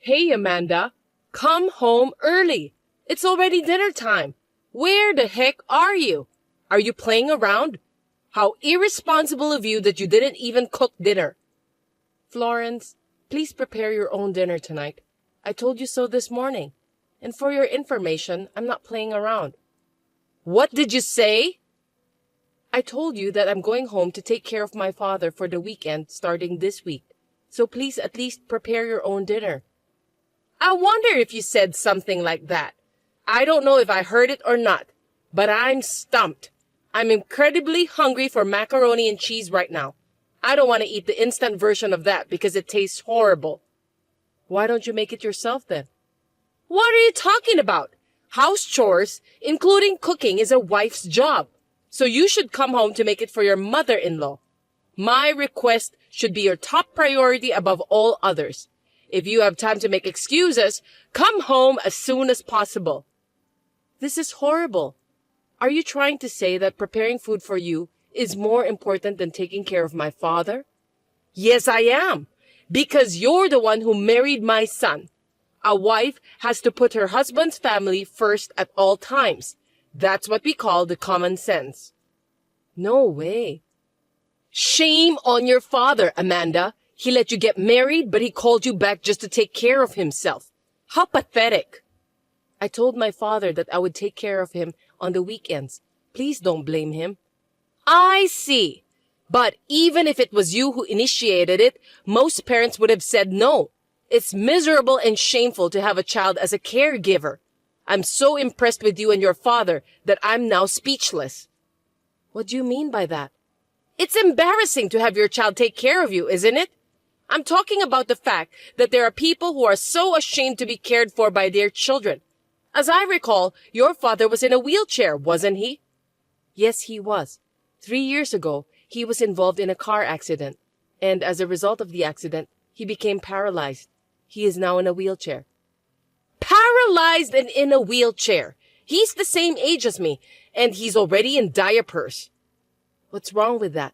Hey, Amanda, come home early. It's already dinner time. Where the heck are you? Are you playing around? How irresponsible of you that you didn't even cook dinner. Florence, please prepare your own dinner tonight. I told you so this morning. And for your information, I'm not playing around. What did you say? I told you that I'm going home to take care of my father for the weekend starting this week. So please at least prepare your own dinner. I wonder if you said something like that. I don't know if I heard it or not, but I'm stumped. I'm incredibly hungry for macaroni and cheese right now. I don't want to eat the instant version of that because it tastes horrible. Why don't you make it yourself then? What are you talking about? House chores, including cooking, is a wife's job. So you should come home to make it for your mother-in-law. My request should be your top priority above all others. If you have time to make excuses, come home as soon as possible. This is horrible. Are you trying to say that preparing food for you is more important than taking care of my father? Yes, I am. Because you're the one who married my son. A wife has to put her husband's family first at all times. That's what we call the common sense. No way. Shame on your father, Amanda. He let you get married, but he called you back just to take care of himself. How pathetic. I told my father that I would take care of him on the weekends. Please don't blame him. I see. But even if it was you who initiated it, most parents would have said no. It's miserable and shameful to have a child as a caregiver. I'm so impressed with you and your father that I'm now speechless. What do you mean by that? It's embarrassing to have your child take care of you, isn't it? I'm talking about the fact that there are people who are so ashamed to be cared for by their children. As I recall, your father was in a wheelchair, wasn't he? Yes, he was. 3 years ago, he was involved in a car accident, and as a result of the accident, he became paralyzed. He is now in a wheelchair. Paralyzed and in a wheelchair. He's the same age as me, and he's already in diapers. What's wrong with that?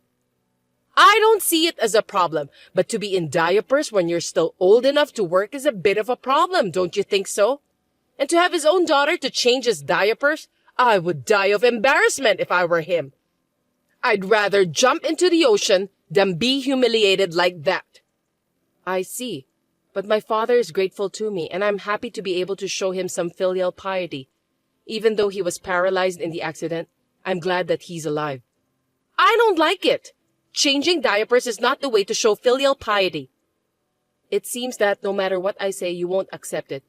I don't see it as a problem, but to be in diapers when you're still old enough to work is a bit of a problem, don't you think so? And to have his own daughter to change his diapers, I would die of embarrassment if I were him. I'd rather jump into the ocean than be humiliated like that. I see. But my father is grateful to me, and I'm happy to be able to show him some filial piety. Even though he was paralyzed in the accident, I'm glad that he's alive. I don't like it. Changing diapers is not the way to show filial piety. It seems that no matter what I say, you won't accept it.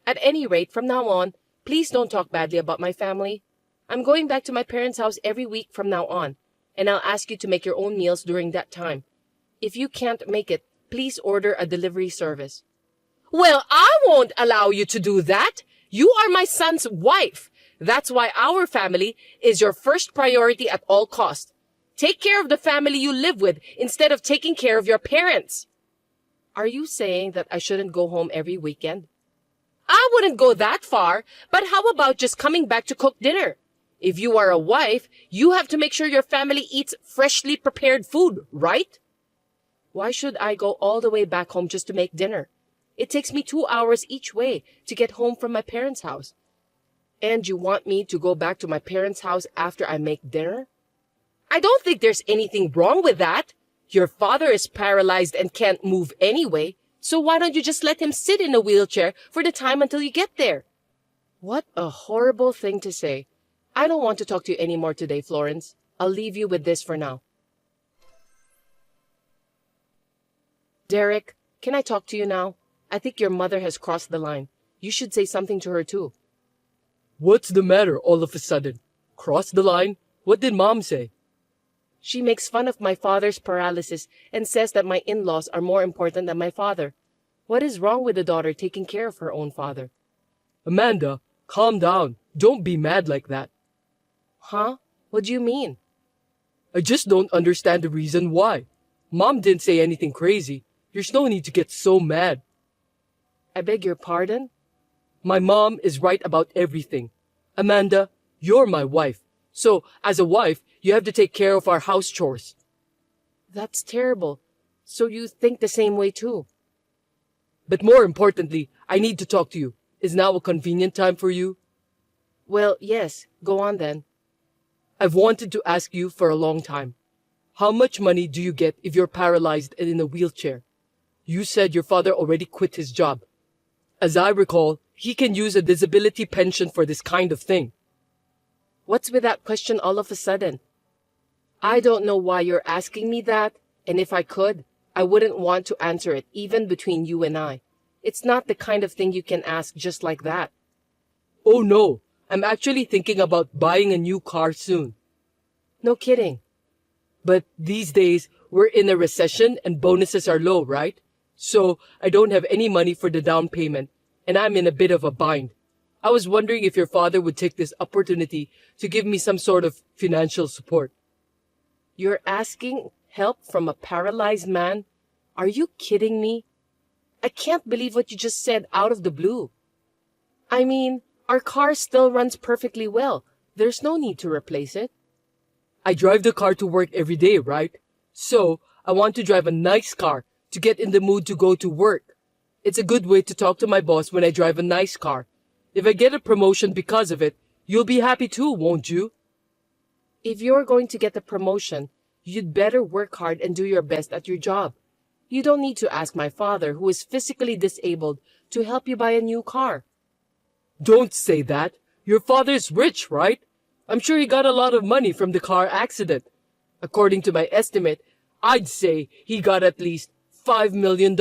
At any rate, from now on, please don't talk badly about my family. I'm going back to my parents' house every week from now on, and I'll ask you to make your own meals during that time. If you can't make it, please order a delivery service. Well, I won't allow you to do that. You are my son's wife. That's why our family is your first priority at all costs. Take care of the family you live with instead of taking care of your parents. Are you saying that I shouldn't go home every weekend? I wouldn't go that far, but how about just coming back to cook dinner? If you are a wife, you have to make sure your family eats freshly prepared food, right? Why should I go all the way back home just to make dinner? It takes me 2 hours each way to get home from my parents' house. And you want me to go back to my parents' house after I make dinner? I don't think there's anything wrong with that. Your father is paralyzed and can't move anyway, so why don't you just let him sit in a wheelchair for the time until you get there? What a horrible thing to say. I don't want to talk to you anymore today, Florence. I'll leave you with this for now. Derek, can I talk to you now? I think your mother has crossed the line. You should say something to her too. What's the matter all of a sudden? Crossed the line? What did Mom say? She makes fun of my father's paralysis and says that my in-laws are more important than my father. What is wrong with the daughter taking care of her own father? Amanda, calm down. Don't be mad like that. Huh? What do you mean? I just don't understand the reason why. Mom didn't say anything crazy. There's no need to get so mad. I beg your pardon? My mom is right about everything. Amanda, you're my wife. So, as a wife, you have to take care of our house chores. That's terrible. So you think the same way too? But more importantly, I need to talk to you. Is now a convenient time for you? Well, yes. Go on then. I've wanted to ask you for a long time. How much money do you get if you're paralyzed and in a wheelchair? You said your father already quit his job. As I recall, he can use a disability pension for this kind of thing. What's with that question all of a sudden? I don't know why you're asking me that, and if I could, I wouldn't want to answer it, even between you and I. It's not the kind of thing you can ask just like that. Oh no, I'm actually thinking about buying a new car soon. No kidding. But these days, we're in a recession and bonuses are low, right? So I don't have any money for the down payment, and I'm in a bit of a bind. I was wondering if your father would take this opportunity to give me some sort of financial support. You're asking help from a paralyzed man? Are you kidding me? I can't believe what you just said out of the blue. I mean, our car still runs perfectly well. There's no need to replace it. I drive the car to work every day, right? So I want to drive a nice car to get in the mood to go to work. It's a good way to talk to my boss when I drive a nice car. If I get a promotion because of it, you'll be happy too, won't you? If you're going to get the promotion, you'd better work hard and do your best at your job. You don't need to ask my father, who is physically disabled, to help you buy a new car. Don't say that. Your father's rich, right? I'm sure he got a lot of money from the car accident. According to my estimate, I'd say he got at least $5 million.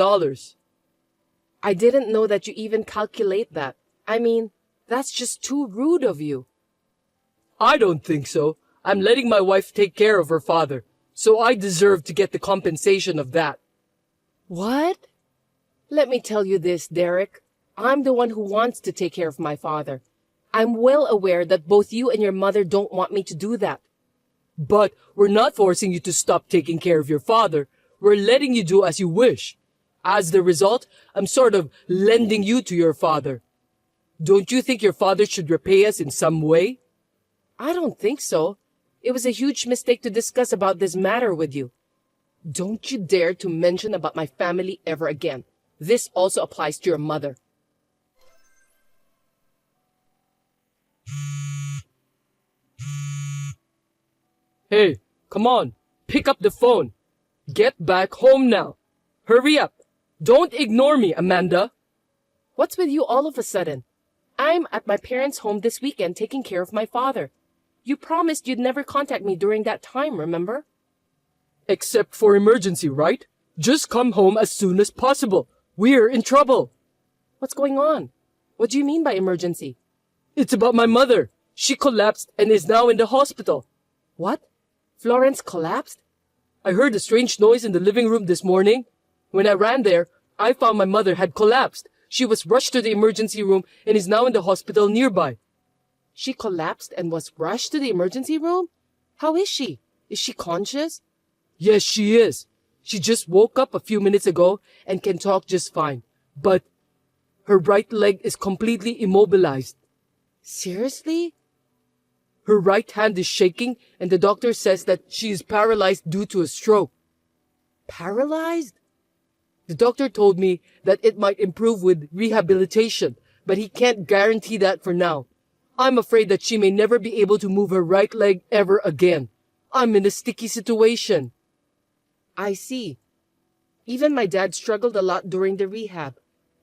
I didn't know that you even calculate that. I mean, that's just too rude of you. I don't think so. I'm letting my wife take care of her father, so I deserve to get the compensation of that. What? Let me tell you this, Derek. I'm the one who wants to take care of my father. I'm well aware that both you and your mother don't want me to do that. But we're not forcing you to stop taking care of your father. We're letting you do as you wish. As the result, I'm sort of lending you to your father. Don't you think your father should repay us in some way? I don't think so. It was a huge mistake to discuss about this matter with you. Don't you dare to mention about my family ever again. This also applies to your mother. Hey, come on, pick up the phone. Get back home now. Hurry up. Don't ignore me, Amanda. What's with you all of a sudden? I'm at my parents' home this weekend taking care of my father. You promised you'd never contact me during that time, remember? Except for emergency, right? Just come home as soon as possible. We're in trouble. What's going on? What do you mean by emergency? It's about my mother. She collapsed and is now in the hospital. What? Florence collapsed? I heard a strange noise in the living room this morning. When I ran there, I found my mother had collapsed. She was rushed to the emergency room and is now in the hospital nearby. She collapsed and was rushed to the emergency room? How is she? Is she conscious? Yes, she is. She just woke up a few minutes ago and can talk just fine. But her right leg is completely immobilized. Seriously? Her right hand is shaking and the doctor says that she is paralyzed due to a stroke. Paralyzed? The doctor told me that it might improve with rehabilitation, but he can't guarantee that for now. I'm afraid that she may never be able to move her right leg ever again. I'm in a sticky situation. I see. Even my dad struggled a lot during the rehab,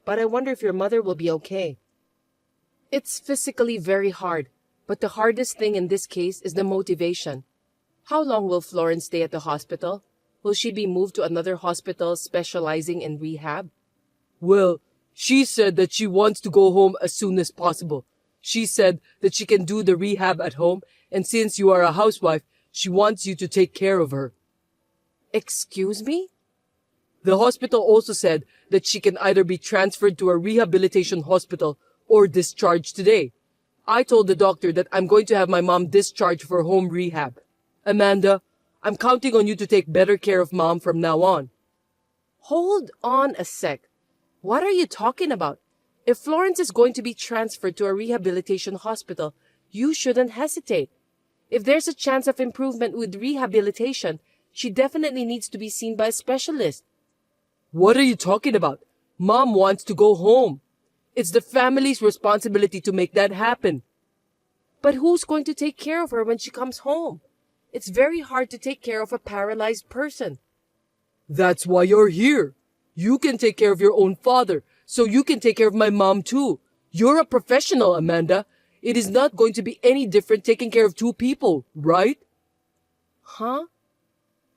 but I wonder if your mother will be okay. It's physically very hard, but the hardest thing in this case is the motivation. How long will Florence stay at the hospital? Will she be moved to another hospital specializing in rehab? Well, she said that she wants to go home as soon as possible. She said that she can do the rehab at home, and since you are a housewife, she wants you to take care of her. Excuse me? The hospital also said that she can either be transferred to a rehabilitation hospital or discharged today. I told the doctor that I'm going to have my mom discharged for home rehab. Amanda, I'm counting on you to take better care of Mom from now on. Hold on a sec. What are you talking about? If Florence is going to be transferred to a rehabilitation hospital, you shouldn't hesitate. If there's a chance of improvement with rehabilitation, she definitely needs to be seen by a specialist. What are you talking about? Mom wants to go home. It's the family's responsibility to make that happen. But who's going to take care of her when she comes home? It's very hard to take care of a paralyzed person. That's why you're here. You can take care of your own father, so you can take care of my mom too. You're a professional, Amanda. It is not going to be any different taking care of two people, right? Huh?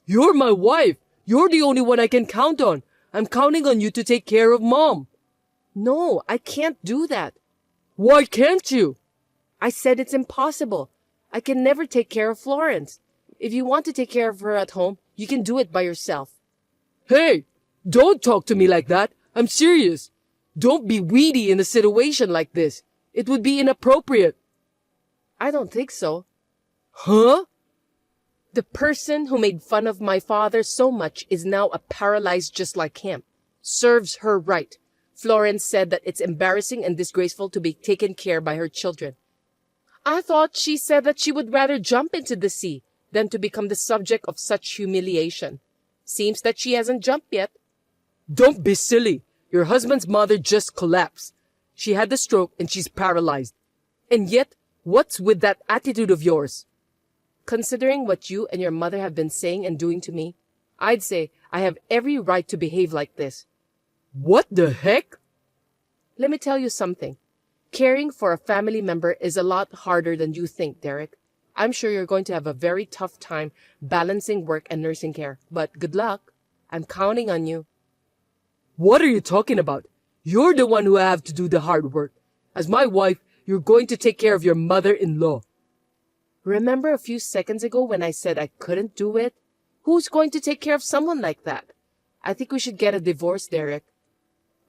You're my wife. You're the only one I can count on. I'm counting on you to take care of Mom. No, I can't do that. Why can't you? I said it's impossible. I can never take care of Florence. If you want to take care of her at home, you can do it by yourself. Hey, don't talk to me like that. I'm serious. Don't be weedy in a situation like this. It would be inappropriate. I don't think so. Huh? The person who made fun of my father so much is now a paralyzed just like him. Serves her right. Florence said that it's embarrassing and disgraceful to be taken care by her children. I thought she said that she would rather jump into the sea than to become the subject of such humiliation. Seems that she hasn't jumped yet. Don't be silly. Your husband's mother just collapsed. She had the stroke and she's paralyzed. And yet, what's with that attitude of yours? Considering what you and your mother have been saying and doing to me, I'd say I have every right to behave like this. What the heck? Let me tell you something. Caring for a family member is a lot harder than you think, Derek. I'm sure you're going to have a very tough time balancing work and nursing care, but good luck. I'm counting on you. What are you talking about? You're the one who have to do the hard work. As my wife, you're going to take care of your mother-in-law. Remember a few seconds ago when I said I couldn't do it? Who's going to take care of someone like that? I think we should get a divorce, Derek.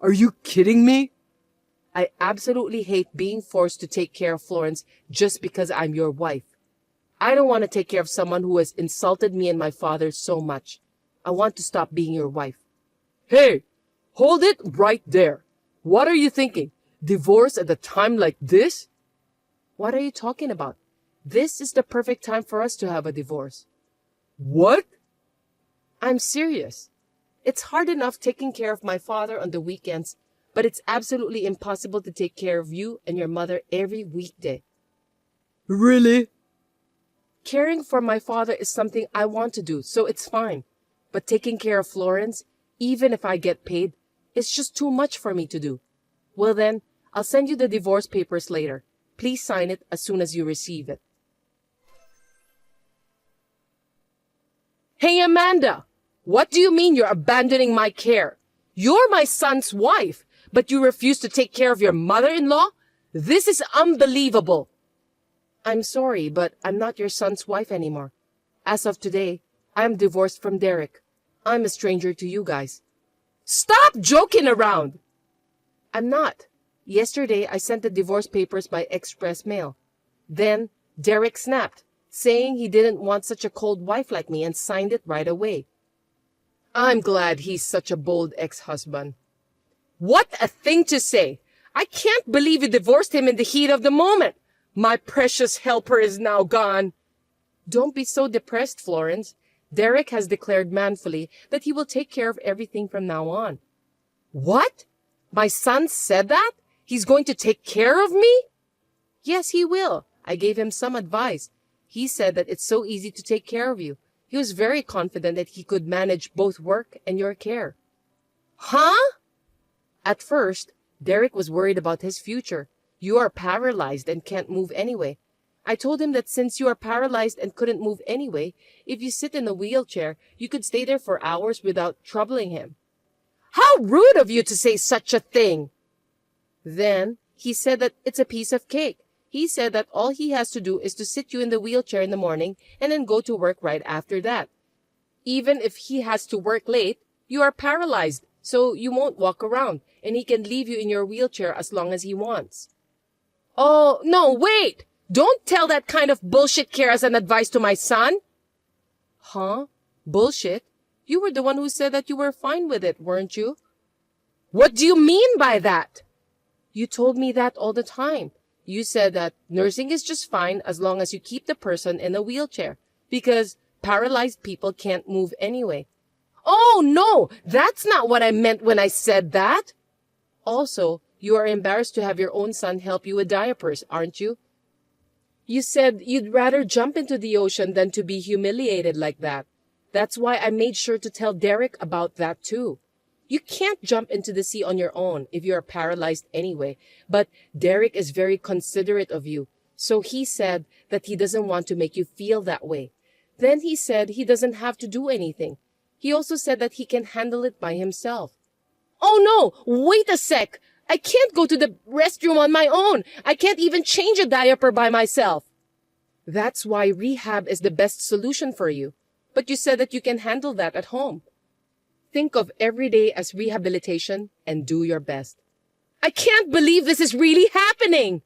Are you kidding me? I absolutely hate being forced to take care of Florence just because I'm your wife. I don't want to take care of someone who has insulted me and my father so much. I want to stop being your wife. Hey, hold it right there. What are you thinking? Divorce at a time like this? What are you talking about? This is the perfect time for us to have a divorce. What? I'm serious. It's hard enough taking care of my father on the weekends, but it's absolutely impossible to take care of you and your mother every weekday. Really? Caring for my father is something I want to do, so it's fine. But taking care of Florence, even if I get paid, is just too much for me to do. Well then, I'll send you the divorce papers later. Please sign it as soon as you receive it. Hey, Amanda! What do you mean you're abandoning my care? You're my son's wife, but you refuse to take care of your mother-in-law? This is unbelievable. I'm sorry, but I'm not your son's wife anymore. As of today, I'm divorced from Derek. I'm a stranger to you guys. Stop joking around! I'm not. Yesterday, I sent the divorce papers by express mail. Then, Derek snapped, saying he didn't want such a cold wife like me and signed it right away. I'm glad he's such a bold ex-husband. What a thing to say! I can't believe you divorced him in the heat of the moment. My precious helper is now gone. Don't be so depressed, Florence. Derek has declared manfully that he will take care of everything from now on. What? My son said that? He's going to take care of me? Yes, he will. I gave him some advice. He said that it's so easy to take care of you. He was very confident that he could manage both work and your care. Huh? At first, Derek was worried about his future. You are paralyzed and can't move anyway. I told him that since you are paralyzed and couldn't move anyway, if you sit in a wheelchair, you could stay there for hours without troubling him. How rude of you to say such a thing! Then, he said that it's a piece of cake. He said that all he has to do is to sit you in the wheelchair in the morning and then go to work right after that. Even if he has to work late, you are paralyzed, so you won't walk around, and he can leave you in your wheelchair as long as he wants. Oh, no, wait! Don't tell that kind of bullshit care as an advice to my son! Huh? Bullshit? You were the one who said that you were fine with it, weren't you? What do you mean by that? You told me that all the time. You said that nursing is just fine as long as you keep the person in a wheelchair, because paralyzed people can't move anyway. Oh, no, that's not what I meant when I said that. Also, you are embarrassed to have your own son help you with diapers, aren't you? You said you'd rather jump into the ocean than to be humiliated like that. That's why I made sure to tell Derek about that too. You can't jump into the sea on your own if you are paralyzed anyway, but Derek is very considerate of you, so he said that he doesn't want to make you feel that way. Then he said he doesn't have to do anything. He also said that he can handle it by himself. Oh no, wait a sec! I can't go to the restroom on my own. I can't even change a diaper by myself. That's why rehab is the best solution for you. But you said that you can handle that at home. Think of every day as rehabilitation and do your best. I can't believe this is really happening!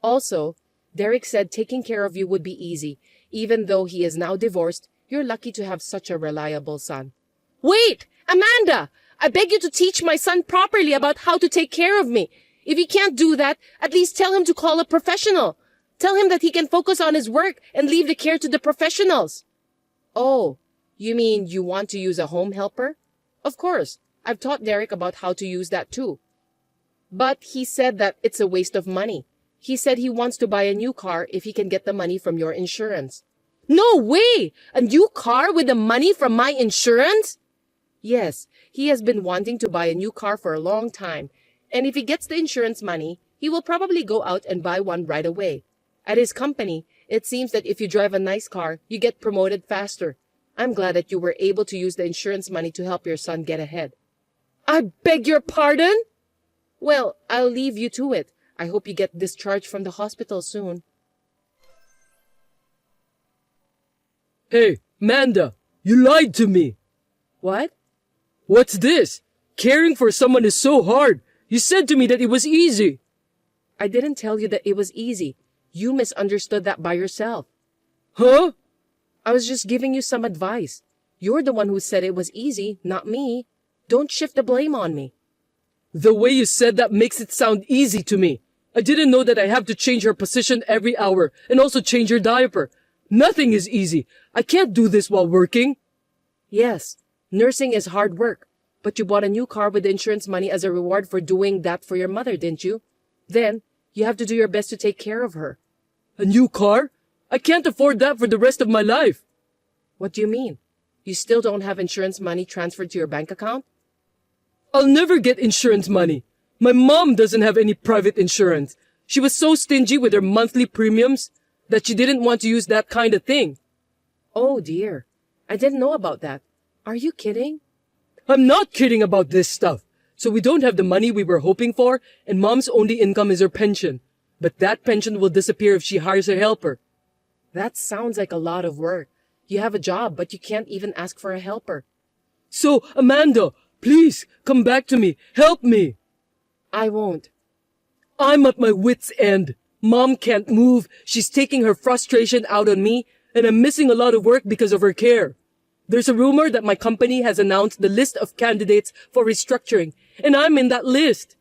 Also, Derek said taking care of you would be easy. Even though he is now divorced, you're lucky to have such a reliable son. Wait! Amanda! I beg you to teach my son properly about how to take care of me. If he can't do that, at least tell him to call a professional. Tell him that he can focus on his work and leave the care to the professionals. Oh, you mean you want to use a home helper? Of course, I've taught Derek about how to use that too. But he said that it's a waste of money. He said he wants to buy a new car if he can get the money from your insurance. No way! A new car with the money from my insurance? Yes, he has been wanting to buy a new car for a long time, and if he gets the insurance money, he will probably go out and buy one right away. At his company, it seems that if you drive a nice car, you get promoted faster. I'm glad that you were able to use the insurance money to help your son get ahead. I beg your pardon? Well, I'll leave you to it. I hope you get discharged from the hospital soon. Hey, Amanda, you lied to me. What? What's this? Caring for someone is so hard. You said to me that it was easy. I didn't tell you that it was easy. You misunderstood that by yourself. Huh? I was just giving you some advice. You're the one who said it was easy, not me. Don't shift the blame on me. The way you said that makes it sound easy to me. I didn't know that I have to change her position every hour and also change her diaper. Nothing is easy. I can't do this while working. Yes, nursing is hard work. But you bought a new car with the insurance money as a reward for doing that for your mother, didn't you? Then, you have to do your best to take care of her. A new car? I can't afford that for the rest of my life. What do you mean? You still don't have insurance money transferred to your bank account? I'll never get insurance money. My mom doesn't have any private insurance. She was so stingy with her monthly premiums that she didn't want to use that kind of thing. Oh dear. I didn't know about that. Are you kidding? I'm not kidding about this stuff. So we don't have the money we were hoping for, and mom's only income is her pension. But that pension will disappear if she hires a helper. That sounds like a lot of work. You have a job, but you can't even ask for a helper. So, Amanda, please, come back to me. Help me. I won't. I'm at my wit's end. Mom can't move. She's taking her frustration out on me, and I'm missing a lot of work because of her care. There's a rumor that my company has announced the list of candidates for restructuring, and I'm in that list.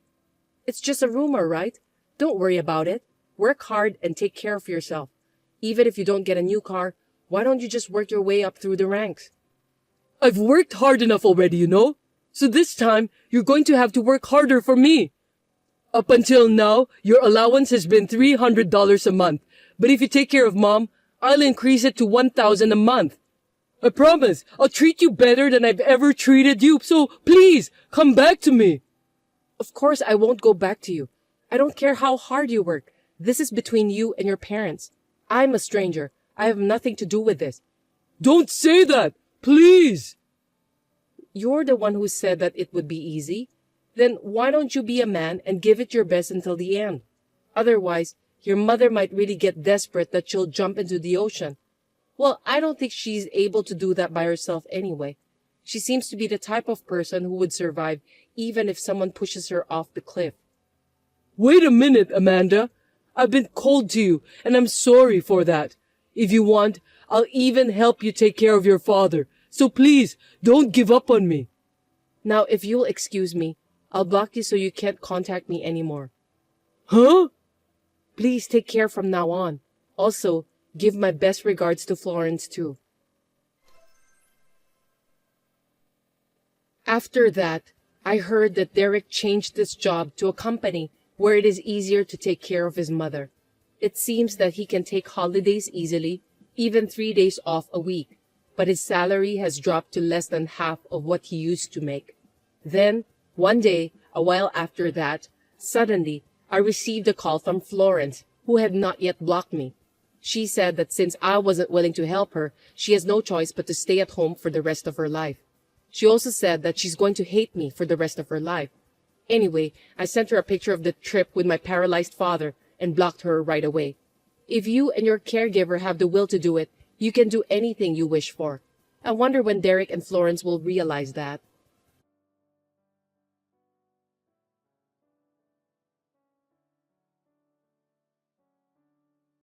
It's just a rumor, right? Don't worry about it. Work hard and take care of yourself. Even if you don't get a new car, why don't you just work your way up through the ranks? I've worked hard enough already, you know? So this time, you're going to have to work harder for me. Up until now, your allowance has been $300 a month. But if you take care of Mom, I'll increase it to $1,000 a month. I promise, I'll treat you better than I've ever treated you. So please, come back to me. Of course I won't go back to you. I don't care how hard you work. This is between you and your parents. I'm a stranger. I have nothing to do with this. Don't say that, please. You're the one who said that it would be easy. Then why don't you be a man and give it your best until the end? Otherwise, your mother might really get desperate that you'll jump into the ocean. Well, I don't think she's able to do that by herself anyway. She seems to be the type of person who would survive even if someone pushes her off the cliff. Wait a minute, Amanda. I've been cold to you, and I'm sorry for that. If you want, I'll even help you take care of your father. So please, don't give up on me. Now, if you'll excuse me, I'll block you so you can't contact me anymore. Huh? Please take care from now on. Also, give my best regards to Florence too. After that, I heard that Derek changed his job to a company where it is easier to take care of his mother. It seems that he can take holidays easily, even 3 days off a week, but his salary has dropped to less than half of what he used to make. Then, one day, a while after that, suddenly, I received a call from Florence, who had not yet blocked me. She said that since I wasn't willing to help her, she has no choice but to stay at home for the rest of her life. She also said that she's going to hate me for the rest of her life. Anyway, I sent her a picture of the trip with my paralyzed father and blocked her right away. If you and your caregiver have the will to do it, you can do anything you wish for. I wonder when Derek and Florence will realize that.